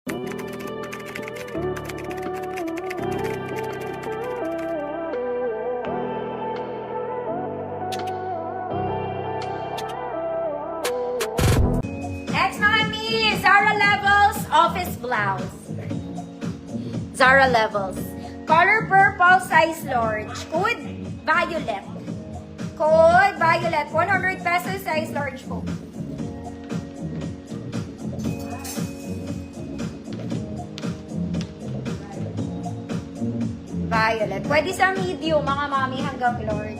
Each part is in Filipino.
Next mga mi, Zara Levels Office Blouse. Zara Levels. Color purple, size large. Code violet. Code violet. 100 pesos, size large po. Violet. Pwede sa medium, mga mami, hanggang large.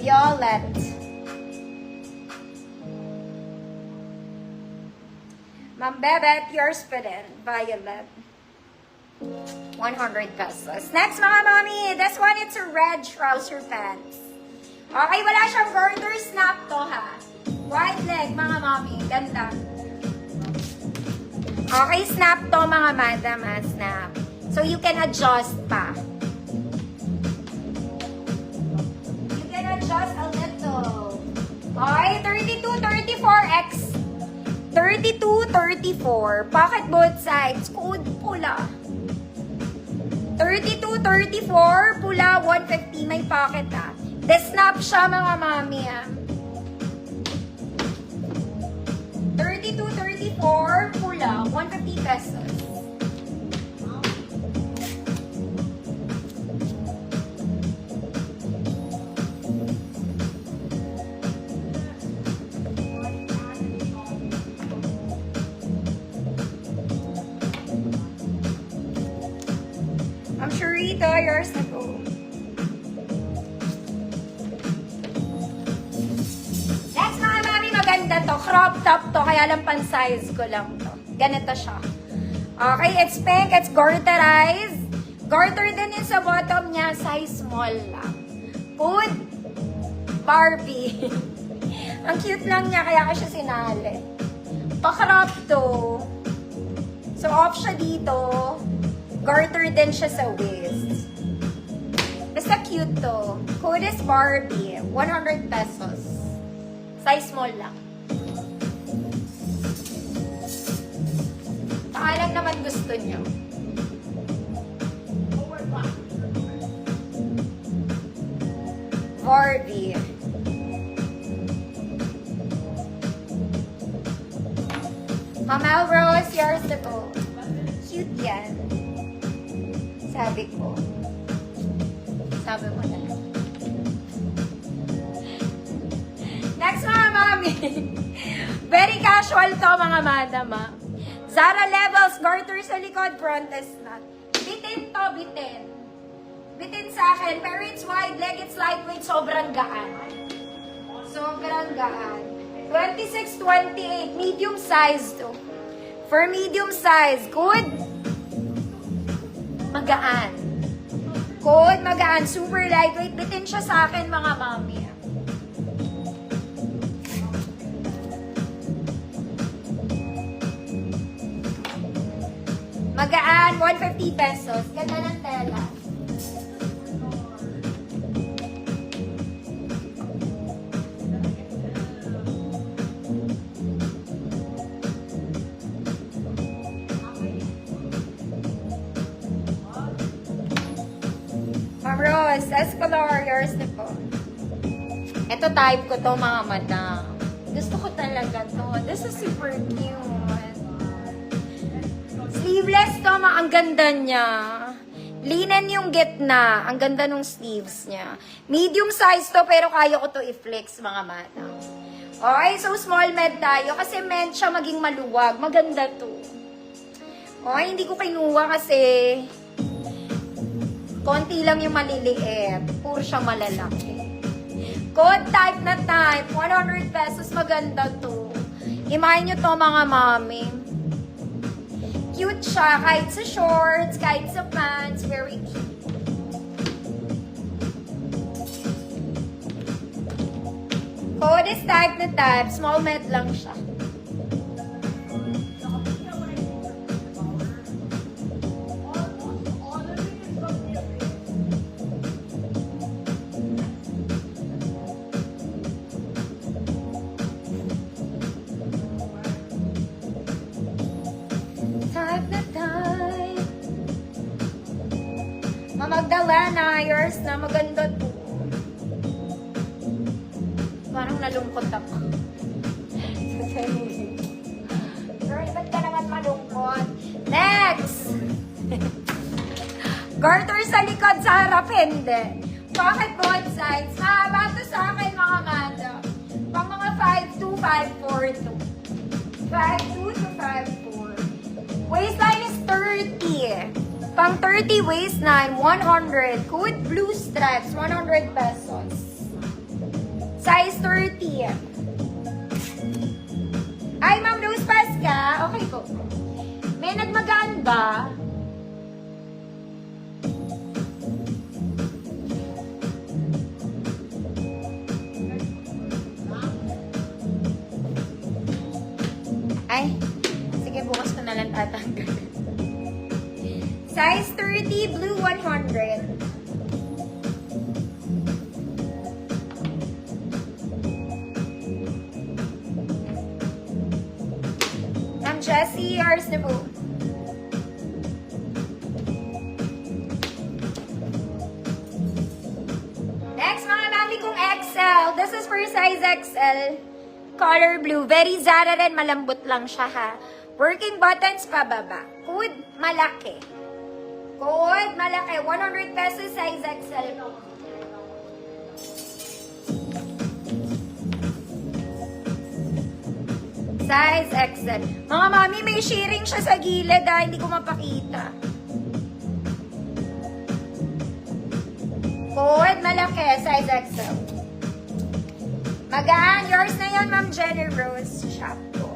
Violet. Ma'am Bebet, yours pa din. Violet. 100 pesos. Next, mga mami. This one, it's a red trouser pants. Okay, wala siyang garter snap to, ha? Wide leg, mga mami. Ganda. Okay, snap to, mga madam, ha? Snap. So, you can adjust pa. Just a little. Okay, 32-34X. 32-34. Pocket both sides. Code pula. 32-34, pula 150. May pocket ah. Desnap siya mga mami ah. 32-34, pula 150 pesos. I'm sure ito, yours na po. Next mga mami, maganda to. Crop top to, kaya lang pan-size ko lang to. Ganito siya. Okay, it's pink, it's garterized. Garter din yun sa bottom niya, size small lang. Good Barbie. Ang cute lang niya, kaya ko siya sinali. Pa-crop to. So, off siya dito. Garter din siya sa waist. Basta cute to. Code is Barbie. 100 pesos. Size small lang. Paalam naman gusto niyo. Barbie. Mama Rose, yours na po. Cute yan. Sabi ko. Sabi mo na. Next mga mami. Very casual to mga madam ah. Zara Levels, garter sa likod, front is not. Bitin to, bitin. Bitin sa akin, pero it's wide leg, it's lightweight, sobrang gaan. Sobrang gaan. 26-28, medium size to. For medium size, good. Magaan. Code, magaan. Super lightweight. Bitin siya sa akin, mga mami. Magaan, 150 pesos. Ganda ng tela. Ma'am Rose, Escalor, yours na po. Ito type ko to mga madam. Gusto ko talaga to. This is super cute. Sleeveless to, ang ganda niya. Linen yung gitna. Ang ganda nung sleeves niya. Medium size to, pero kaya ko to i-flex mga madam. Okay, so small med tayo. Kasi meant siya maging maluwag. Maganda to. Okay, hindi ko kinuha kasi konti lang yung maliliit. Puro siya malalaki. Code type na type. 100 pesos. Maganda to. Imahin nyo to mga mami. Cute siya. Kahit sa shorts, kahit sa pants. Very cute. Code is type na type. Small med lang siya. Magdalena, yours na. Maganda to. Parang nalungkot ako. Girl, ba't ka naman malungkot? Next! Garter sa likod, sa harap, hindi. Bakit both sides? Mahaba to sa akin, mga mada. Pang mga 5'2", 5'4" to. 5'2" to 5'4". Waistline is 30. Pang 30 waistline, 100. With blue stripes, 100 pesos. Size 30. Ay, ma'am, loose pass ka? Okay po. May nagmagaan ba? Ay, sige, bukas ko na lang tatanggal. Size 30, blue 100. Ma'am Jessie, yours na po. Next, mga mami kong XL. This is for size XL. Color blue. Very Zara rin. Malambot lang siya, ha. Working buttons pababa. Hood, malaki. Hood, malaki. 100 pesos size XL. Size XL. Mga mami, may shearing siya sa gilid, ha. Hindi ko mapakita. Hood, malaki. Size XL. Magaan. Yours na yun, Ma'am Jenny Rose. Shop po.